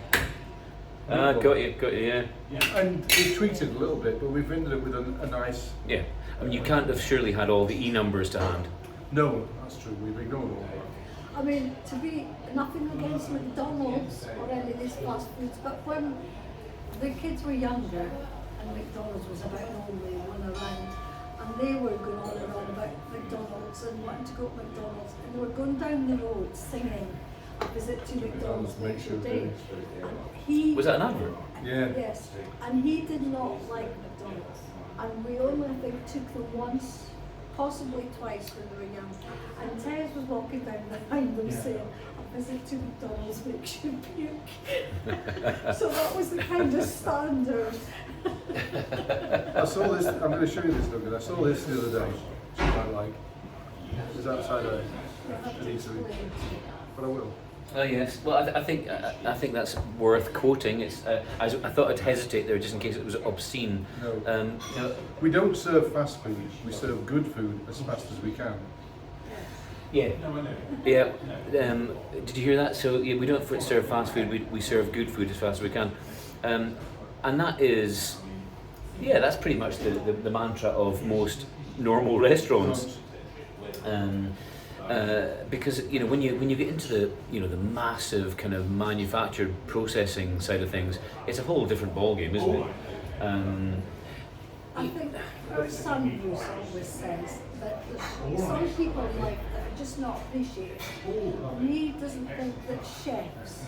Got you, yeah. And we tweaked it a little bit, but we've ended up with a nice... Yeah. I mean, you can't have surely had all the E numbers to hand. No, that's true. We've ignored all that. I mean, to be nothing against McDonald's or any of these fast foods, but when the kids were younger and McDonald's was about the only one around, and they were going on and on about McDonald's and wanting to go to McDonald's, and they were going down the road singing, "A visit to McDonald's makes your day." And he Was that an advert? Yeah. Yes, and he did not like McDonald's, and we only I think took them once, possibly twice when they were young. And Tez was walking down behind them saying, "A visit to McDonald's makes you puke." So that was the kind of standard. I saw this, I'm going to show you this, Doug. I saw this the other day, which I like. It's outside an eatery, but I will. Oh yes. Well, I think that's worth quoting. It's I thought I'd hesitate there just in case it was obscene. No. You know, We don't serve fast food, we serve good food as fast as we can. yeah. Yeah. Did you hear that? So yeah, we don't serve fast food. We serve good food as fast as we can, and that is, yeah, that's pretty much the mantra of most normal restaurants. Because you know when you get into the massive kind of manufactured processing side of things, it's a whole different ballgame, isn't it? I think our son Bruce always says that there's some people in life that are just not appreciated. And he doesn't think that chefs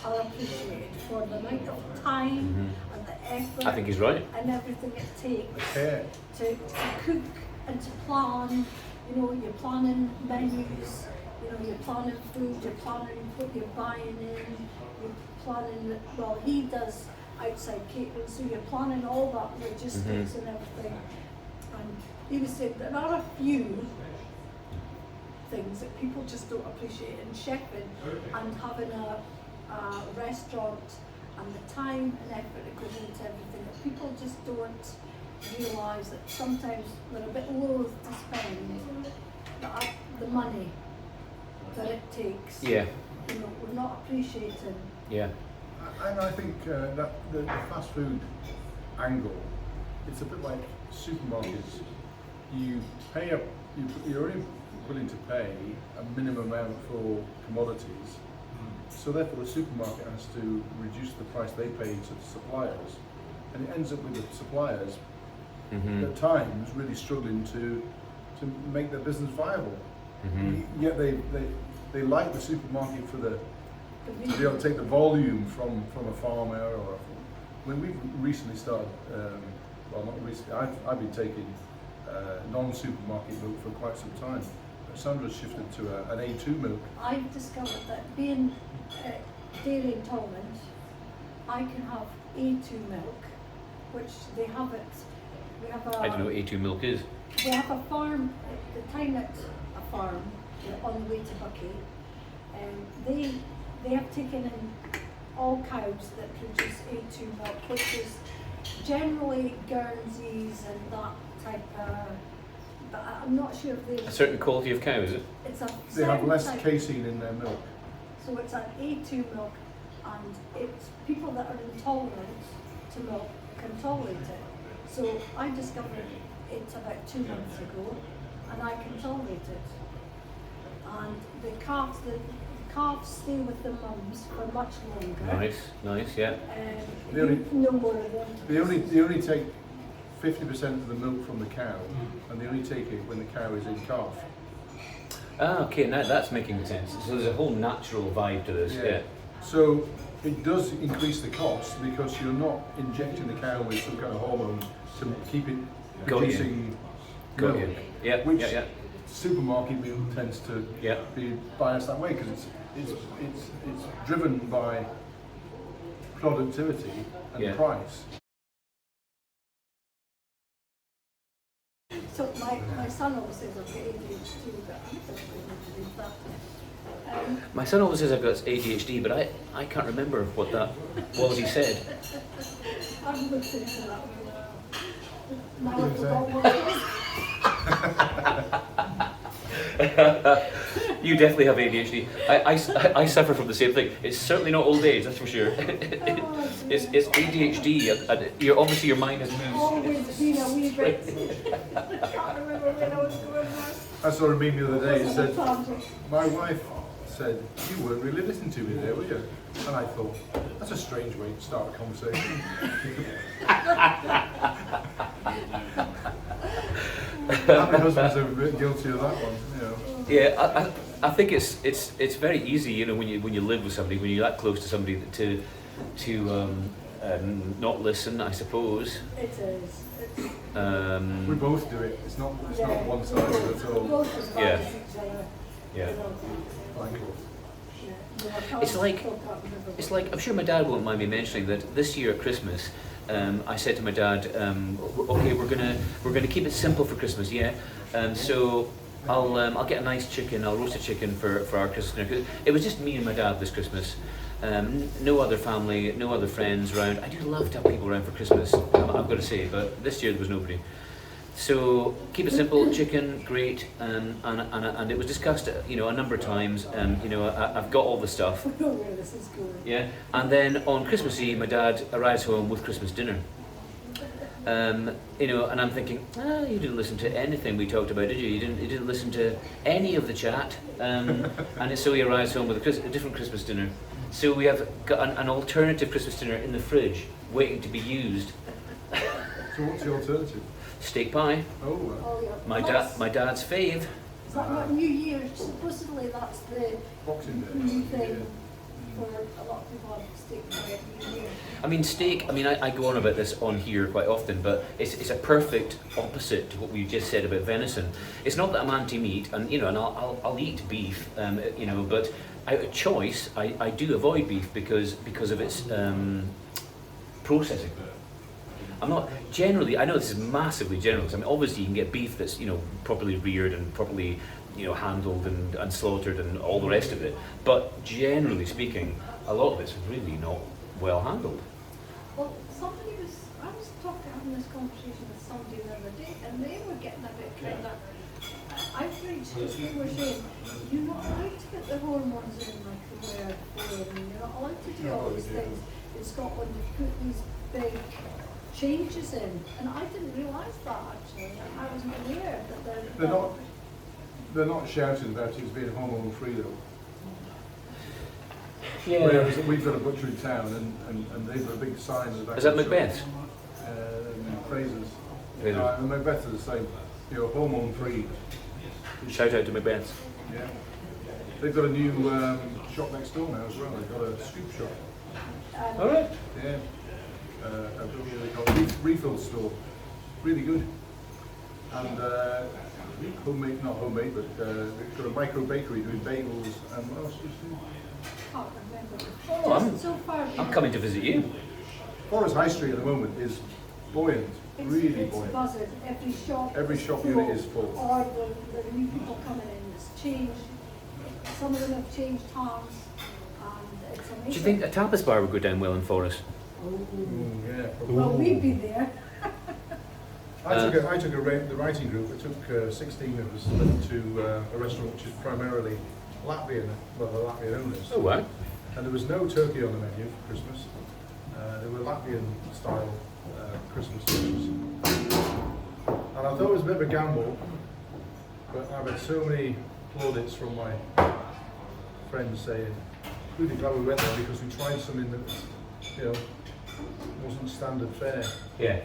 are appreciated for the amount of time and the effort I think he's right. and everything it takes Yeah. to cook and to plan. You know, you're planning menus, you know, you're planning food, you're planning what you're buying in, you're planning, well, he does outside catering, so you're planning all that logistics and everything. And he was saying there are a few things that people just don't appreciate in chefing and having a restaurant and the time and effort that goes into everything, that people just don't realise that sometimes they're a bit loath to spend the money that it takes. Yeah. You know, we're not appreciating. Yeah. And I think that the fast food angle, it's a bit like supermarkets. You pay you're only willing to pay a minimum amount for commodities. So therefore the supermarket has to reduce the price they pay to the suppliers. And it ends up with the suppliers at times really struggling to make their business viable. Yet they like the supermarket for to be able to take the volume from a farmer or when we've recently started, well not recently, I've been taking non-supermarket milk for quite some time. Sandra's shifted to an A2 milk. I've discovered that being dairy intolerant, I can have A2 milk, which they have it. We have I don't know what A2 milk is. We have a farm, the time at a farm on the way to Bucky, and they have taken in all cows that produce A2 milk, which is generally Guernseys and that type of, but I'm not sure if they... A certain quality of cow, is it? It's a They have less type. casein in their milk. So it's an A2 milk, and it's people that are intolerant to milk can tolerate it. So I discovered it about 2 months ago, and I can tolerate it. And the calves stay with the mums for much longer. Nice, yeah. They only- No more of them. They only take 50% of the milk from the cow, and they only take it when the cow is in calf. Ah, okay, now that's making sense. So there's a whole natural vibe to this, yeah. So it does increase the cost because you're not injecting the cow with some kind of hormone to keep it Got you. producing Got milk. you. Yeah, Which yeah. supermarket milk tends to be biased that way because it's driven by productivity and price. So my son always says I've got ADHD, but I'm just going to believe that. My son always says I've got ADHD, but I can't remember what that was he said. I'm looked into that one. Now I forgot what it is. You definitely have ADHD. I suffer from the same thing. It's certainly not old age, that's for sure. It's ADHD. And obviously your mind has moved. Always been a wee bit. I can't remember when I was doing this. I saw a meme the other day. It said, my wife said, you weren't really listening to me there, were you? And I thought, that's a strange way to start a conversation. Happy husbands are a bit guilty of that one, you know. Yeah, I think it's very easy, you know, when you live with somebody, when you're that close to somebody, to not listen, I suppose. It is. We both do it. It's not one-sided at all. Both as bad as each other. Yeah. You know. Michael. It's like I'm sure my dad won't mind me mentioning that this year at Christmas, I said to my dad, okay, we're gonna keep it simple for Christmas, yeah. So I'll get a nice chicken. I'll roast a chicken for our Christmas dinner. 'Cause it was just me and my dad this Christmas. No other family, no other friends around. I do love to have people around for Christmas, I've got to say, but this year there was nobody. So keep it simple, chicken, great, and it was discussed, a number of times. I've got all the stuff. I know where this is going. Yeah, and then on Christmas Eve, my dad arrives home with Christmas dinner. And I'm thinking, you didn't listen to anything we talked about, did you? You didn't listen to any of the chat. So he arrives home with a different Christmas dinner. So we have got an alternative Christmas dinner in the fridge, waiting to be used. So what's the alternative? Steak pie. Oh, Oh, yeah. My dad's fave. Is that not New Year? Supposedly that's the Boxing Day. new thing for a lot of people have steak pie at New Year. I mean, steak, I go on about this on here quite often, but it's a perfect opposite to what we just said about venison. It's not that I'm anti-meat, and I'll eat beef, but out of choice, I do avoid beef because of its processing. I'm not generally. I know this is massively general. I mean, obviously you can get beef that's properly reared and properly handled and slaughtered and all the rest of it. But generally speaking, a lot of it's really not well handled. Well, I was having this conversation with somebody the other day, and they were getting a bit kind of outraged because they were saying, you're not allowed to get the hormones in like they were before, and you're not allowed to do all these things. In Scotland, you put these big changes in, and I didn't realise that actually. I wasn't aware that They're not shouting about it as being hormone free though. Yeah. Whereas we've got a butcher in town and they've got a big sign in the back. Is that of the Macbeth? shop. Fraser's. Fraser's. And Macbeth are the same. Hormone free. Shout out to Macbeth. Yeah. They've got a new shop next door now as well. They've got a scoop shop. All right. Yeah. They call it refill store. Really good. And homemade, not homemade, but they've got a micro bakery doing bagels and what else do you see? can't remember. Oh, So far, I'm coming to visit you. Forest High Street at the moment is buoyant, really it's buoyant. buzzing. Every shop Every shop unit is full. Or the new people coming in, it's changed. Some of them have changed hands, and it's amazing. Do you think a tapas bar would go down well in Forest? Yeah. Well, we'd be there. I took the writing group. It took 16 of us to a restaurant which is primarily Latvian, well, the Latvian owners. Oh, wow. And there was no turkey on the menu for Christmas. There were Latvian style Christmas dishes. And I thought it was a bit of a gamble, but I've had so many plaudits from my friends saying, really glad we went there because we tried something that, wasn't standard fare. Yeah.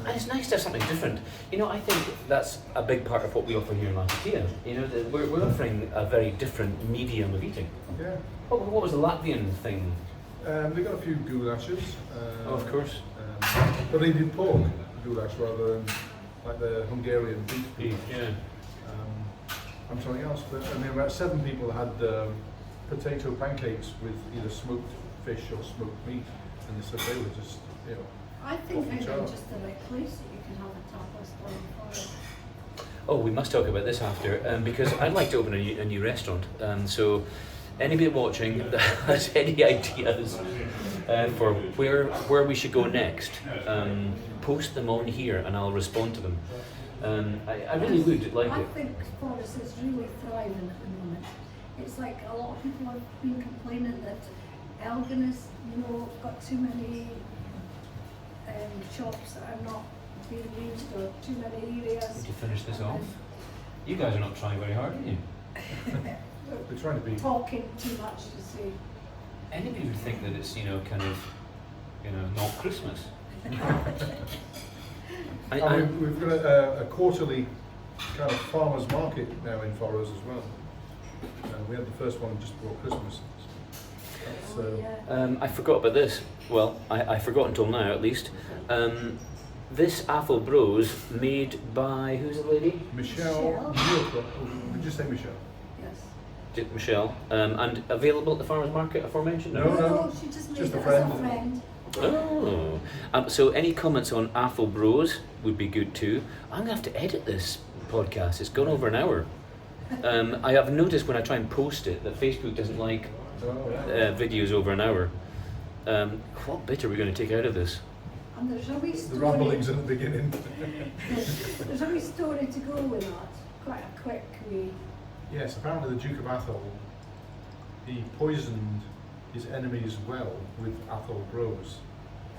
And it's nice to have something different. I think that's a big part of what we offer here in Latvia. We're offering a very different medium of eating. Yeah. What was the Latvian thing? They got a few goulashes. Oh, of course. But they did pork goulash rather than like the Hungarian beef. Yeah. And something else. But about 7 people had potato pancakes with either smoked fish or smoked meat, and they said they were just, I think Off the maybe chart. just the right place that you can have a tapas bar in Forest. Oh, we must talk about this after, because I'd like to open a new restaurant. So, anybody watching that has any ideas for where we should go next, post them on here and I'll respond to them. I really would like I it. think Forest is really thriving at the moment. It's like a lot of people have been complaining that Elgin is, got too many shops that are not being used or too many areas. Would you finish this off? You guys are not trying very hard, are you? they're trying to be. Talking too much to say. Anybody would think that it's, not Christmas. We've got a quarterly kind of farmers market now in Forres as well. We had the first one just before Christmas. I forgot about this. Well, I forgot until now, at least. This Athel Bros made by, who's the lady? Michelle. Did you say Michelle? Yes. Michelle. And available at the farmers market aforementioned? No. She just made Just it a as friend. a friend. Oh. So any comments on Athol Bros would be good too. I'm going to have to edit this podcast. It's gone over an hour. I have noticed when I try and post it that Facebook doesn't like videos over an hour. What bit are we going to take out of this? And there's a wee The story. ramblings at the beginning. There's a wee story to go with that. Quite a quick wee. Yes, apparently the Duke of Athol, he poisoned his enemies' well with Athol Bros.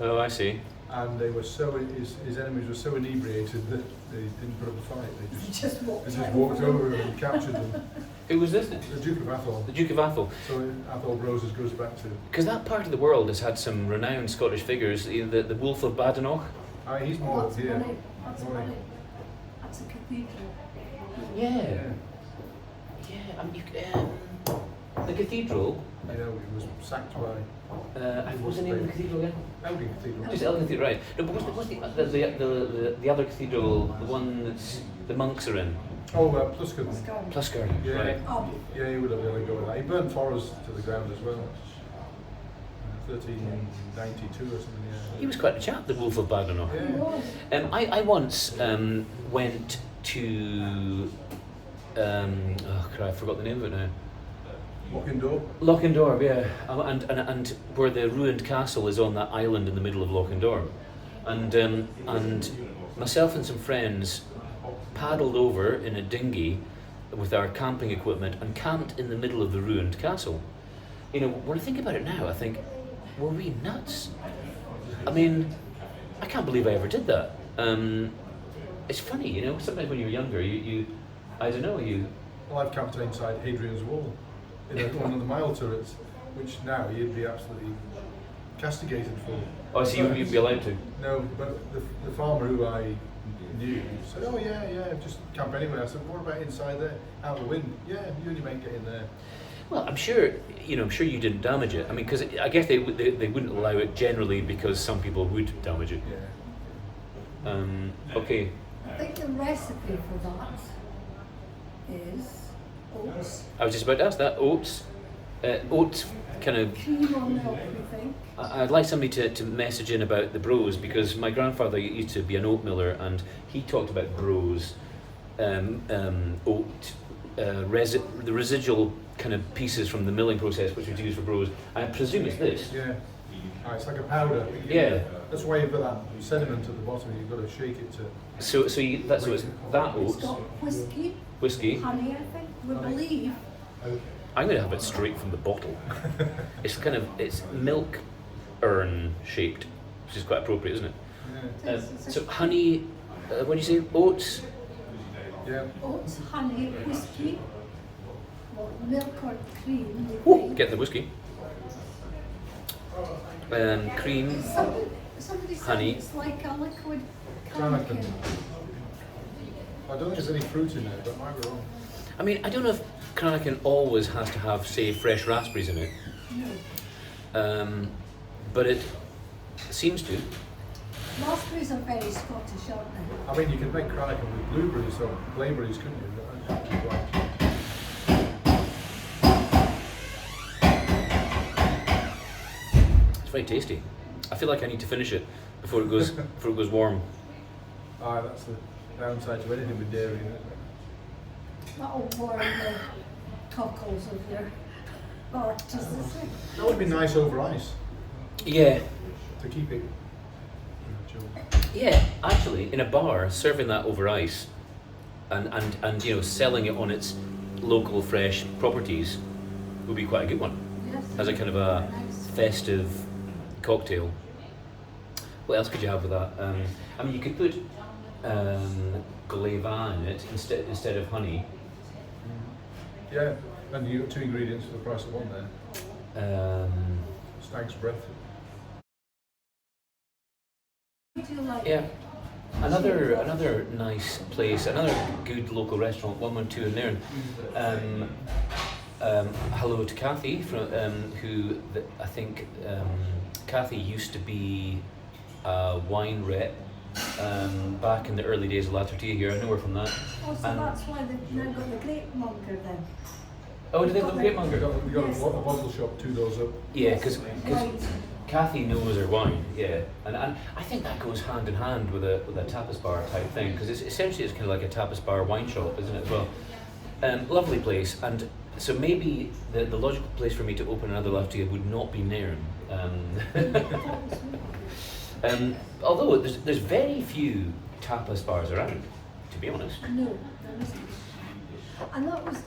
Oh, I see. And they were his enemies were so inebriated that they didn't put up a fight. They just walked over and captured them. Who was this? The Duke of Athol. The Duke of Athol. So Athol Bros goes back to. Because that part of the world has had some renowned Scottish figures. The Wolf of Badenoch. He's Oh, more that's here. funny. That's Morning. funny. That's a cathedral. Yeah. The cathedral. You know, he was sacked by. What's the name of the cathedral again? Elgin Cathedral. Just Elgin Cathedral, right? No, but what's the other cathedral? The one that's the monks are in. Oh, Pluscarden. Pluscarden, Yeah. right? Yeah, he would have really go with that. He burned forests to the ground as well. 1392 or something. Yeah. He was quite a chap, the Wolf of Badenoch. Yeah. I once went to I forgot the name of it now. Lochindorb, yeah, and where the ruined castle is on that island in the middle of Lochindorb, and myself and some friends paddled over in a dinghy with our camping equipment and camped in the middle of the ruined castle. You know, when I think about it now, I think, were we nuts? I mean, I can't believe I ever did that. It's funny, you know, sometimes when you're younger, you I don't know, Well, I've camped inside Hadrian's Wall in one of the mile turrets, which now you'd be absolutely castigated for. Oh, so you wouldn't be allowed to? No, but the farmer who I knew said, "Oh yeah, just camp anywhere." I said, "What about inside there, out the wind?" "Yeah, you and your mate get in there." Well, I'm sure you didn't damage it. I mean, because I guess they wouldn't allow it generally because some people would damage it. Yeah. Okay. I think the recipe for that is oats, I was just about to ask that. Oats kind of. cream or milk, we think. I'd like somebody to message in about the bros, because my grandfather used to be an oat miller and he talked about bros, oat, the residual kind of pieces from the milling process which was used for bros. I presume it's this. Yeah. It's like a powder. Yeah. That's why you've got that sediment at the bottom. You've got to shake it to. So it's that It's oats, got whiskey. honey, I think, we believe. I'm going to have it straight from the bottle. It's milk urn shaped, which is quite appropriate, isn't it? Yeah. So honey, what do you say? Oats. Yeah. Oats, honey, whiskey, or milk or cream, we Ooh, think. get the whiskey. Cream. Somebody said honey. it's like a liquid Cranachan. canned. I don't think there's any fruit in there, but I might be wrong. I mean, I don't know if Cranachan always has to have, say, fresh raspberries in it, No. but it seems to. Raspberries are very Scottish, aren't they? I mean, you could make Cranachan with blueberries or blaeberries, couldn't you? It's very tasty. I feel like I need to finish it before it goes warm. That's the downside to anything with dairy, isn't it? That'll warm the cockles of your artists. That would be nice over ice Yeah, to keep it chill. yeah. Actually, in a bar, serving that over ice, and selling it on its local fresh properties would be quite a good one Yes. as a kind of a festive cocktail. What else could you have with that? I mean, you could put Gleva in it instead of honey. Yeah, and you got two ingredients for the price of one there. Stag's breath. Do you like Yeah. Another nice place, another good local restaurant, 112 in Nairn. Hello to Kathy, I think Kathy used to be a wine rep back in the early days of Latertia here. I know her from that. Oh, so that's why they've now got the grape monger then. Oh, did they have a grape We monger? got Yes. a bottle shop 2 doors up. Yeah, because Right. Kathy knows her wine, yeah, and I think that goes hand in hand with a tapas bar type thing, because it's kind of like a tapas bar wine shop, isn't it? As well, lovely place, and so maybe the logical place for me to open another Laftia would not be Nairn. Although there's very few tapas bars around, to be honest. No, there isn't. And that was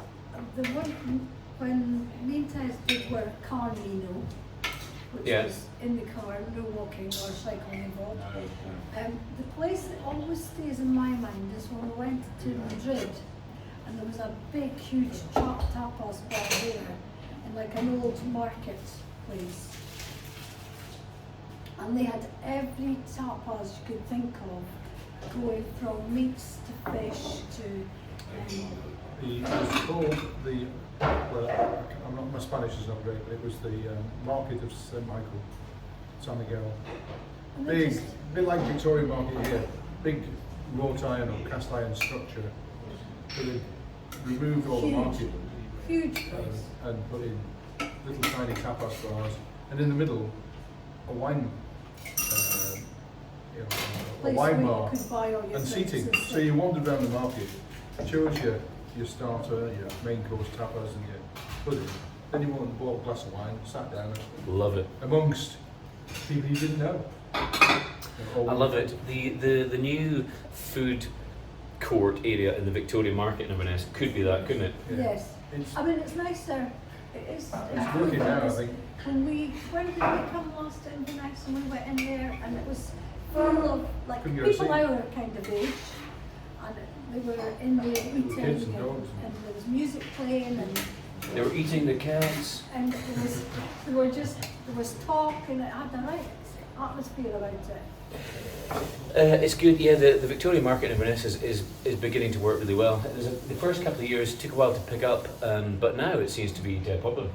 the one when me and Tez did were Carnino, which was in the car, no walking or cycling involved. The place that always stays in my mind is when we went to Madrid, and there was a big, huge tapas bar there, in like an old market place. And they had every tapas you could think of, going from meats to fish to... It was called the, well, my Spanish is not great, but it was the Market of St. Michael, San Miguel. Big, bit like Victoria Market here, big wrought iron or cast iron structure. So they removed all the market. Huge place. And put in little tiny tapas bars, and in the middle, a wine, a wine bar, and seating. So you wandered around the market, chose your starter, your main course tapas, and your pudding. Then you went and bought a glass of wine, sat down. Love it. Amongst people you didn't know. I love it. The new food court area in the Victoria Market in Inverness could be that, couldn't it? Yeah. Yes. It's, I mean, it's nicer. It's working now, I think. When did we come last to Inverness, and we went in there, and it was full of like people our kind of age, and they were in there eating, and there was music playing, and they were eating the cats, and there was talk, and it had a right atmosphere about it. It's good, yeah. The Victoria Market in Inverness is beginning to work really well. The first couple of years took a while to pick up, but now it seems to be dead popular,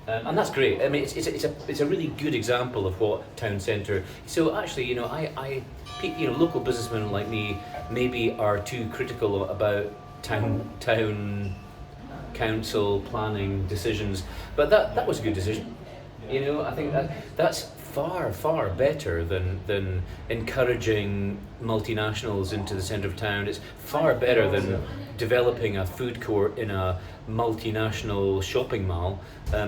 and that's great. I mean, it's a really good example of what town centre. So actually, you know, I local businessmen like me maybe are too critical about town council planning decisions, but that was a good decision. You know, I think that's far better than encouraging multinationals into the centre of town. It's far better than developing a food court in a multinational shopping mall.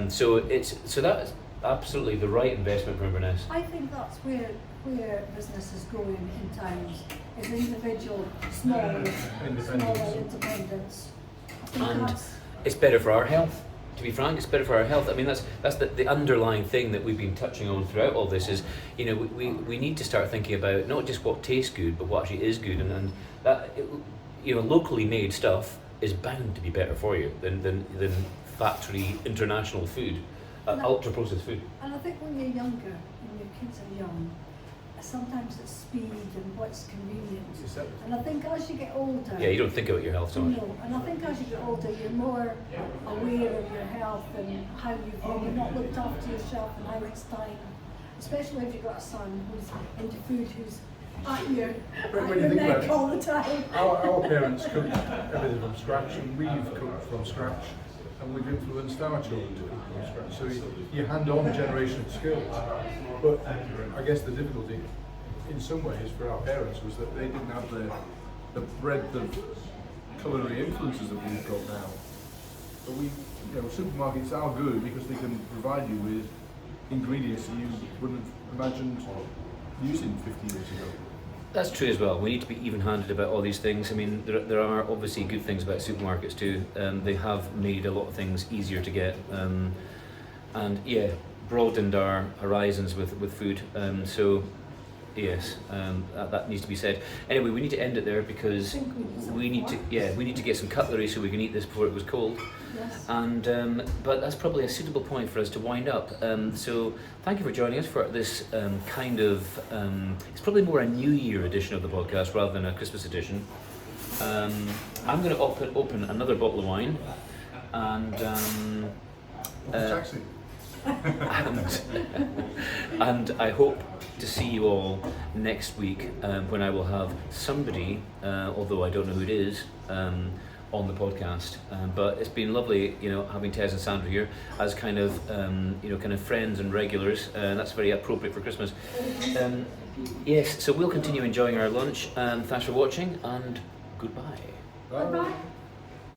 So that's absolutely the right investment for Inverness. I think that's where business is going in towns, is individual, smaller independence. And it's better for our health. To be frank, it's better for our health. I mean, that's the underlying thing that we've been touching on throughout all this is, you know, we need to start thinking about not just what tastes good, but what actually is good, and that, you know, locally made stuff is bound to be better for you than factory international food, ultra processed food. And I think when you're younger, when your kids are young, sometimes it's speed and what's convenient. And I think as you get older... Yeah, you don't think about your health so much. No, and I think as you get older, you're more aware of your health and how you're not looked after yourself and how it's time. Especially if you've got a son who's into food, who's at your neck all the time. Our parents cooked everything from scratch, and we've cooked from scratch, and we've influenced our children to cook from scratch. So you hand on generational skills. But I guess the difficulty, in some ways, for our parents was that they didn't have the breadth of culinary influences that we've got now. But supermarkets are good because they can provide you with ingredients that you wouldn't have imagined using 50 years ago. That's true as well. We need to be even-handed about all these things. I mean, there are obviously good things about supermarkets too. They have made a lot of things easier to get, and yeah, broadened our horizons with food. So yes, that needs to be said. Anyway, we need to end it there because we need to get some cutlery so we can eat this before it goes cold. Yes. And but that's probably a suitable point for us to wind up. So thank you for joining us for this kind of it's probably more a New Year edition of the podcast rather than a Christmas edition. I'm going to open another bottle of wine, and and I hope to see you all next week when I will have somebody, although I don't know who it is, on the podcast. But it's been lovely, having Tez and Sandra here as kind of friends and regulars, and that's very appropriate for Christmas. Yes, so we'll continue enjoying our lunch. Thanks for watching, and goodbye. Right. Bye-bye.